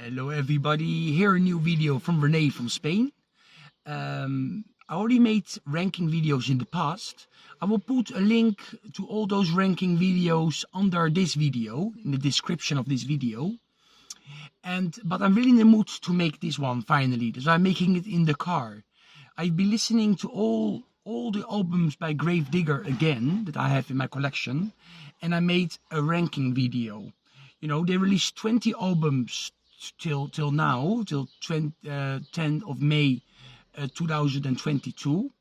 Hello everybody, here a new video from Renee from Spain. I already made ranking videos in the past. I will put a link to all those ranking videos under this video, in the description of this video. But I'm really in the mood to make this one finally, so I'm making it in the car. I've been listening to all the albums by DIGGER again that I have in my collection, and I made a ranking video. You know, they released 20 albums till now, till 10th of May 2022.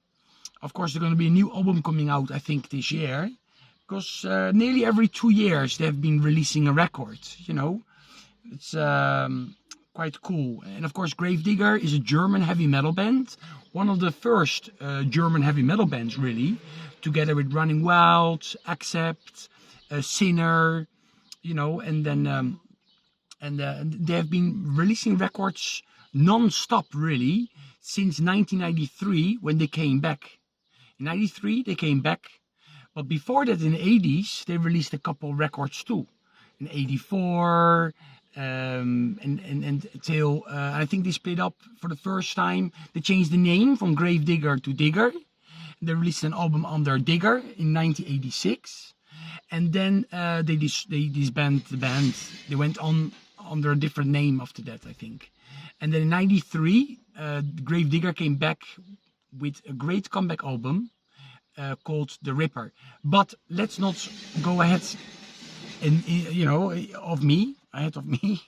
Of course, there's going to be a new album coming out, I think, this year, because nearly every 2 years they have been releasing a record. You know, it's quite cool. And of course, DIGGER is a German heavy metal band, one of the first German heavy metal bands, really, together with Running Wild, Accept, Sinner, you know, and then they have been releasing records non-stop, really, since 1993, when they came back. In 93 they came back, but before that, in the 80s, they released a couple records too. In 84, and till I think they split up for the first time. They changed the name from DIGGER to DIGGER. They released an album under DIGGER in 1986, and then they disbanded the band. They went on under a different name after that, I think. And then in 93, DIGGER came back with a great comeback album called The Ripper. But let's not go ahead and, you know, ahead of me.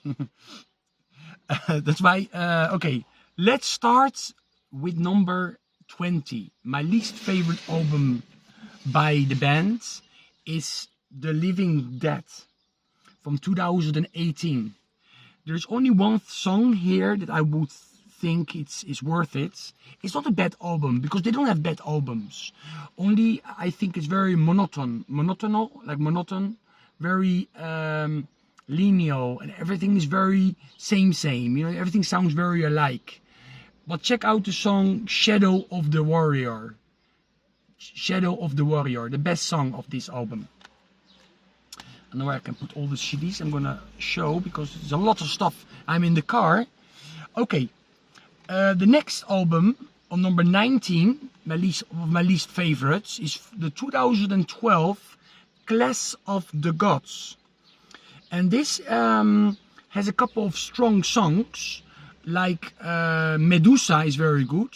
That's why, okay, let's start with number 20. My least favorite album by the band is The Living Dead from 2018. There's only one song here that I would think it's worth it. It's not a bad album, because they don't have bad albums. Only I think it's very monotone, very linear, and everything is very same. You know, everything sounds very alike. But check out the song Shadow of the Warrior. Shadow of the Warrior, the best song of this album. I know where I can put all the CDs I'm gonna show, because there's a lot of stuff. I'm in the car. Okay, the next album on number 19, my least favorites, is the 2012 Clash of the Gods. And this has a couple of strong songs, like Medusa is very good.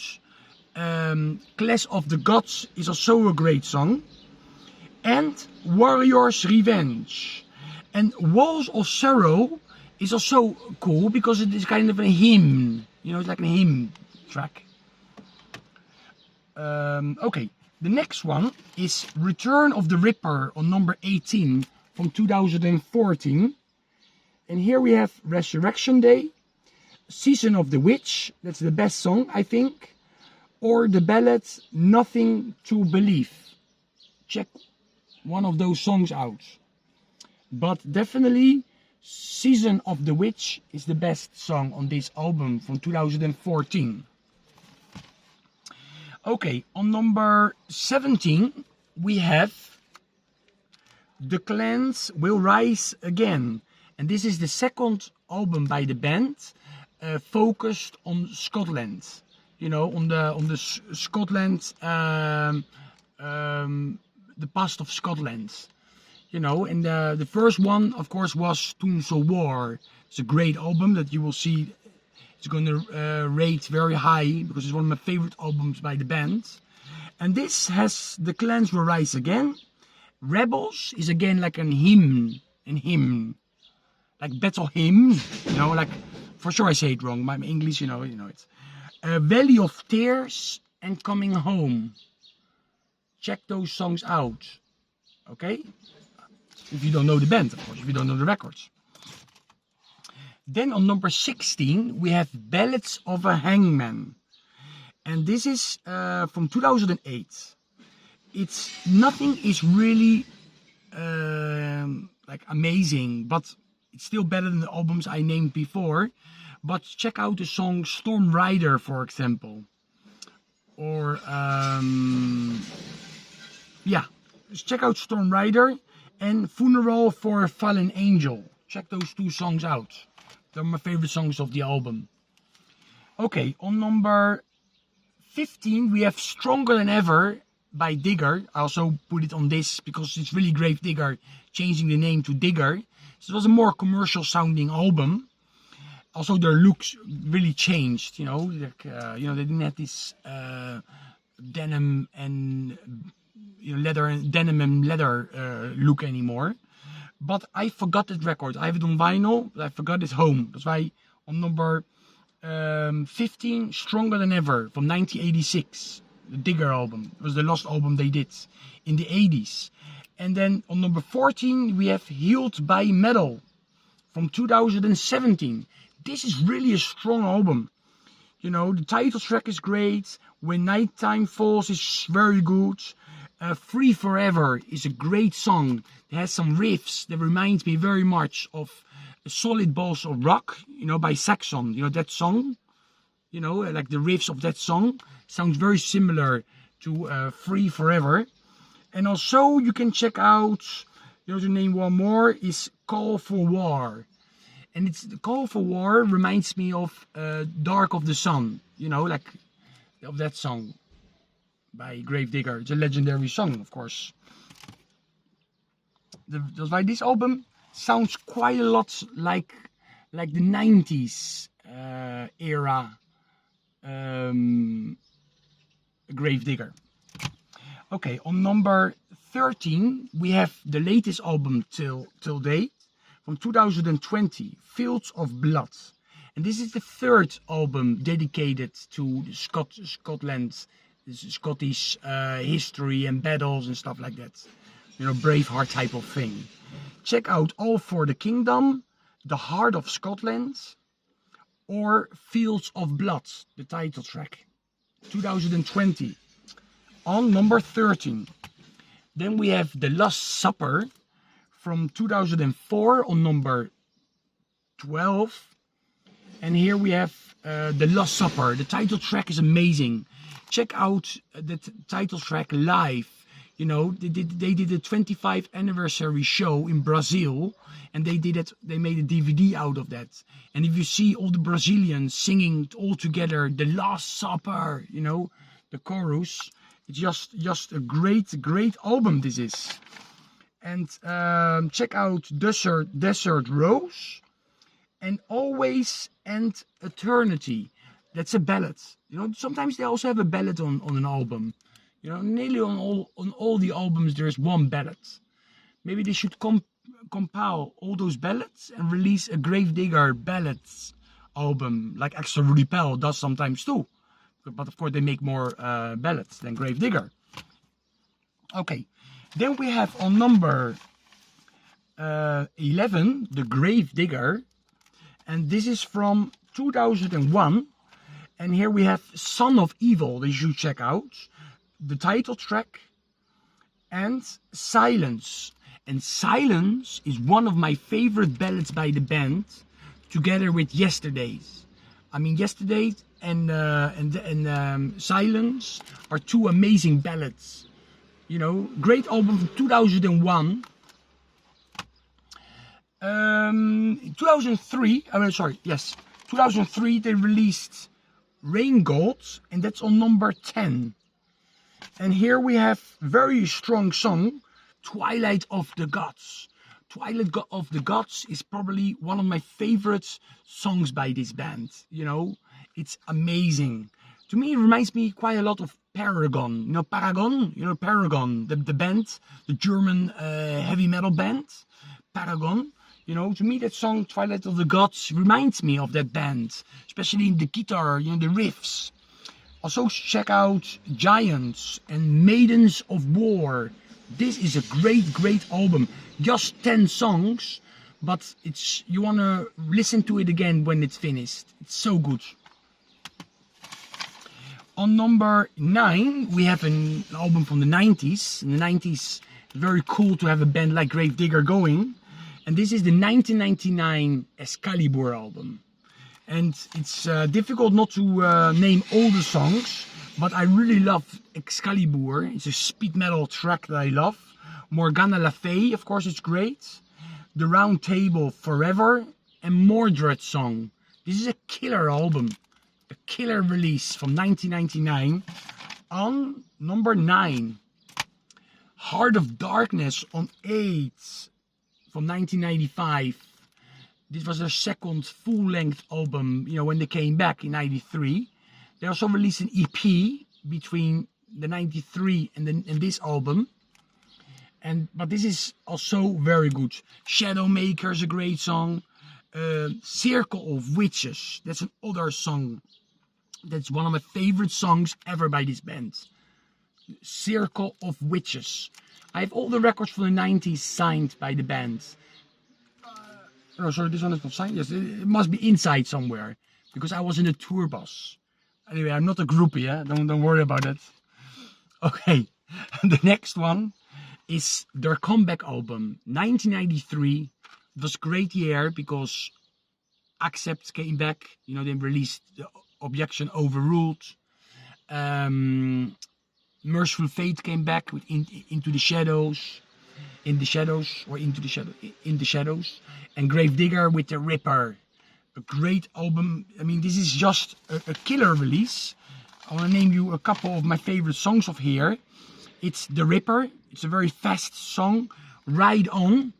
Clash of the Gods is also a great song. And Warrior's Revenge. And Walls of Sorrow is also cool, because it is kind of a hymn. You know, it's like a hymn track. Okay, the next one is Return of the Ripper on number 18 from 2014. And here we have Resurrection Day, Season of the Witch, that's the best song, I think. Or the Ballads, Nothing to Believe. Check one of those songs out. But definitely Season of the Witch is the best song on this album from 2014. Okay, on number 17 we have The Clans Will Rise Again. And this is the second album by the band, focused on Scotland. You know, on the Scotland, the past of Scotland, you know. And the first one, of course, was Tunes of War. It's a great album that you will see. It's going to rate very high, because it's one of my favorite albums by the band. And this has The Clans Will Rise Again. Rebels is again like a hymn, like battle hymn, you know, like, for sure I say it wrong, my English, you know it. Valley of Tears and Coming Home. Check those songs out, okay? If you don't know the band, of course, if you don't know the records. Then on number 16, we have Ballads of a Hangman. And this is from 2008. Nothing is really like amazing, but it's still better than the albums I named before. But check out the song Storm Rider, for example. Or yeah, just check out Storm Rider and Funeral for a Fallen Angel. Check those two songs out. They're my favorite songs of the album. Okay, on number 15 we have Stronger Than Ever by Digger. I also put it on this because it's really Grave Digger changing the name to Digger. So it was a more commercial sounding album. Also their looks really changed, you know, like, they didn't have this denim and leather and denim and leather look anymore. But I forgot that record. I have it on vinyl, but I forgot it home. That's why on number 15, Stronger Than Ever from 1986, the Digger album. It was the last album they did in the 80s. And then on number 14 we have Healed by Metal from 2017. This is really a strong album. You know, the title track is great. When Nighttime Falls is very good. Free Forever is a great song. It has some riffs that reminds me very much of Solid Balls of Rock, you know, by Saxon. You know, that song, you know, like the riffs of that song sounds very similar to Free Forever. And also you can check out, you know, to name one more, is Call for War. And it's the Call for War reminds me of Dark of the Sun, you know, like of that song by Grave Digger. It's a legendary song, of course. That's why this album sounds quite a lot like the 90s era Grave Digger. Okay, on number 13 we have the latest album till date from 2020, Fields of Blood. And this is the third album dedicated to Scotland, Scottish history and battles and stuff like that. You know, Braveheart type of thing. Check out All for the Kingdom, The Heart of Scotland, or Fields of Blood, the title track, 2020. On number 13. Then we have The Last Supper from 2004 on number 12. And here we have The Last Supper. The title track is amazing. Check out the title track live. You know, they did a 25th anniversary show in Brazil, and they made a DVD out of that. And if you see all the Brazilians singing all together, The Last Supper, you know, the chorus, it's just a great album this is. And check out Desert Rose and Always and Eternity. That's a ballad. You know, sometimes they also have a ballad on an album. You know, nearly on all the albums there's one ballad. Maybe they should compile all those ballads and release a Grave Digger ballads album, like Extra Repel does sometimes too. But of course they make more ballads than Grave Digger. Okay, then we have on number 11 the Grave Digger, and this is from 2001. And here we have Son of Evil that you should check out, the title track, and Silence. And Silence is one of my favorite ballads by the band, together with Yesterdays. I mean, Yesterdays and Silence are two amazing ballads. You know, great album from 2001. 2003, 2003 they released Rain Gold, and that's on number 10. And here we have very strong song, Twilight of the Gods. Twilight of the Gods is probably one of my favorite songs by this band. You know, it's amazing. To me, it reminds me quite a lot of Paragon. You know Paragon? You know Paragon, the band, the German heavy metal band, Paragon. You know, to me that song, Twilight of the Gods, reminds me of that band, especially in the guitar, you know, the riffs. Also check out Giants and Maidens of War. This is a great album. Just 10 songs, but you want to listen to it again when it's finished. It's so good. On number 9, we have an album from the 90s. In the 90s, very cool to have a band like Grave Digger going. And this is the 1999 Excalibur album. And it's difficult not to name all the songs, but I really love Excalibur. It's a speed metal track that I love. Morgana Le Fay, of course, it's great. The Round Table Forever and Mordred Song. This is a killer album, a killer release from 1999. On number 9, Heart of Darkness on 8 from 1995. This was their second full-length album, you know, when they came back in 93. They also released an EP between the 93 and this album. But this is also very good. Shadowmaker is a great song. Circle of Witches, that's another song. That's one of my favorite songs ever by this band. Circle of Witches. I have all the records from the 90s signed by the band. Oh, sorry, this one is not signed. Yes, it must be inside somewhere, because I was in a tour bus. Anyway, I'm not a groupie, yeah? Don't worry about it. Okay, the next one is their comeback album, 1993. It was a great year because Accept came back. You know, they released the Objection Overruled. Merciful Fate came back with Into the Shadows. In the Shadows, or Into the Shadow, In the Shadows. And Gravedigger with The Ripper. A great album. I mean, this is just a killer release. I want to name you a couple of my favorite songs of here. It's The Ripper. It's a very fast song. Ride On.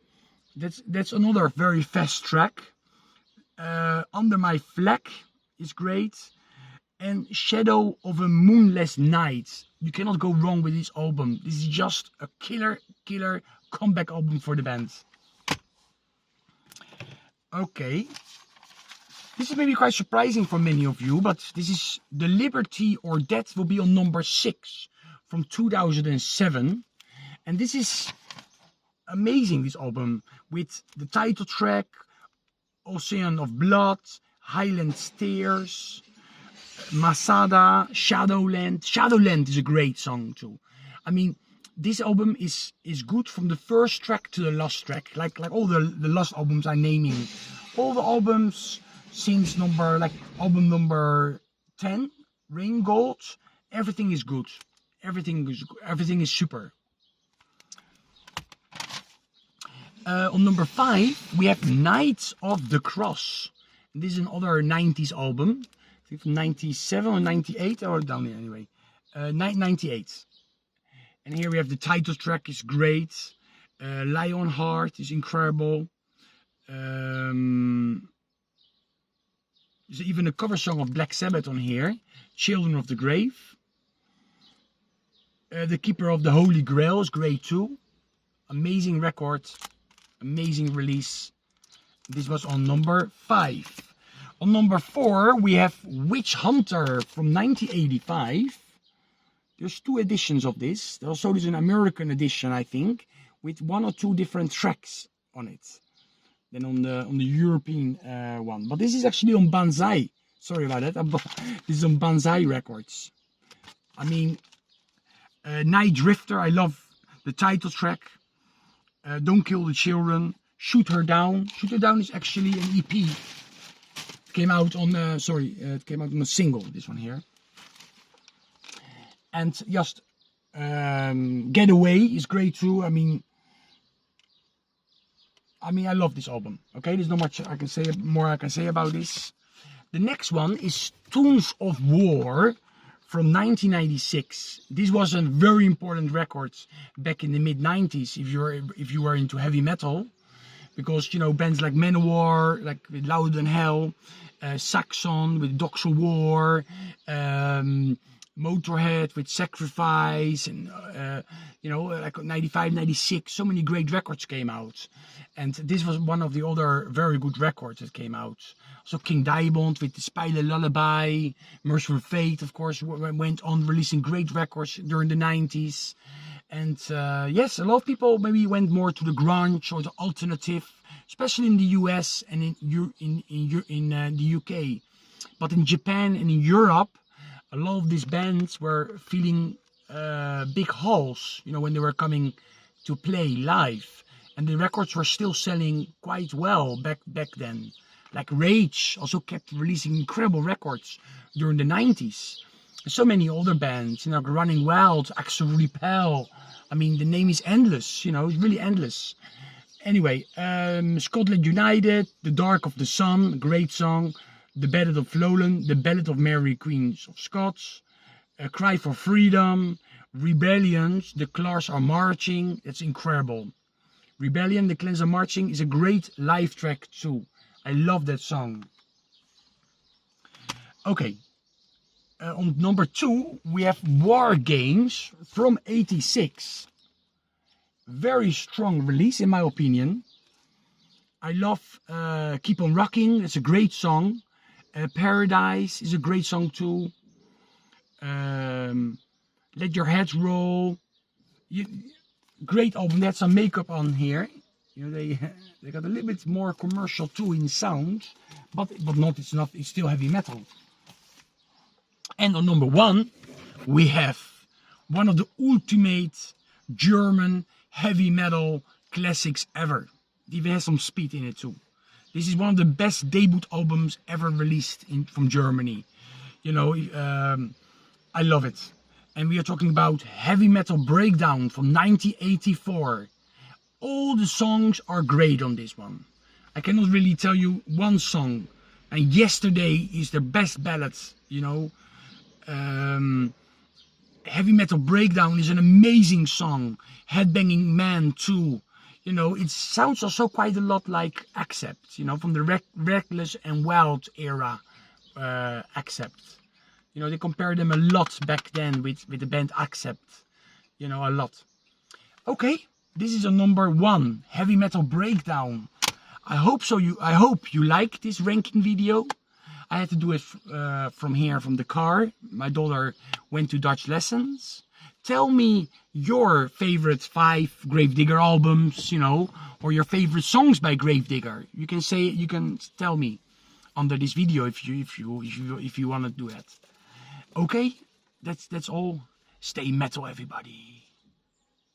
That's another very fast track. Under My Flag is great. And Shadow of a Moonless Night. You cannot go wrong with this album. This is just a killer comeback album for the band. Okay. This is maybe quite surprising for many of you, but this is The Liberty or Death will be on number 6 from 2007. And this is amazing, this album, with the title track, Ocean of Blood, Highland Stairs, Masada, Shadowland. Shadowland is a great song too. I mean, this album is good from the first track to the last track. Like all the last albums I'm naming. All the albums since album number 10, Rain Gold, everything is good. Everything is super. On number 5, we have Knights of the Cross. This is another 90s album. I think from 97 or 98. I wrote it down here anyway. 98. And here we have the title track is great. Lionheart is incredible. There's even a cover song of Black Sabbath on here. Children of the Grave. The Keeper of the Holy Grail is great too. Amazing record. Amazing release. This was on number 5. On number 4 we have Witch Hunter from 1985. There's 2 editions of this. Also there's an American edition, I think, with 1 or 2 different tracks on it than on the European one. But this is actually on Banzai. Sorry about that. This is on Banzai Records. I mean, Night Drifter, I love the title track. Don't Kill the Children. Shoot Her Down. Shoot Her Down is actually an EP. It came out on it came out on a single, this one here. And just Get Away is great too. I mean, I love this album. Okay, there's not much I can say about this. The next one is Tunes of War from 1996. This was a very important record back in the mid-90s if you were into heavy metal, because you know bands like Manowar, like with Louder Than Hell, Saxon with Dogs of War, Motorhead with Sacrifice, and you know, like 95, 96, so many great records came out. And this was one of the other very good records that came out. So King Diamond with the Spider Lullaby, Merciful Fate, of course, went on releasing great records during the 90s. And yes, a lot of people maybe went more to the grunge or the alternative, especially in the US and in the UK. But in Japan and in Europe, a lot of these bands were filling big halls, you know, when they were coming to play live. And the records were still selling quite well back then. Like Rage also kept releasing incredible records during the 90s. So many older bands, you know, Running Wild, Axel Repel. I mean, the name is endless, you know, it's really endless. Anyway, Scotland United, The Dark of the Sun, great song. The Ballad of Lowland, The Ballad of Mary Queen of Scots, A Cry for Freedom, Rebellions, The Clans Are Marching. That's incredible. Rebellion, The Clans Are Marching is a great live track too. I love that song. Okay. On number 2, we have War Games from '86. Very strong release in my opinion. I love Keep on Rocking, it's a great song. Paradise is a great song too. Let Your Head Roll. Great album. They had some makeup on here. You know, they got a little bit more commercial too in sound, but not. It's still heavy metal. And on number 1, we have one of the ultimate German heavy metal classics ever. It even has some speed in it too. This is one of the best debut albums ever released from Germany. You know, I love it. And we are talking about Heavy Metal Breakdown from 1984. All the songs are great on this one. I cannot really tell you one song. And Yesterday is their best ballad, you know. Heavy Metal Breakdown is an amazing song. Headbanging Man too. You know, it sounds also quite a lot like Accept, you know, from the Reckless and Wild era. Accept. You know, they compare them a lot back then with the band Accept. You know, a lot. Okay, this is a number 1, Heavy Metal Breakdown. I hope you like this ranking video. I had to do it from here, from the car. My daughter went to Dutch lessons. Tell me your favorite 5 Gravedigger albums, you know, or your favorite songs by Gravedigger. You can tell me under this video if you want to do that. Okay, that's all. Stay metal, everybody.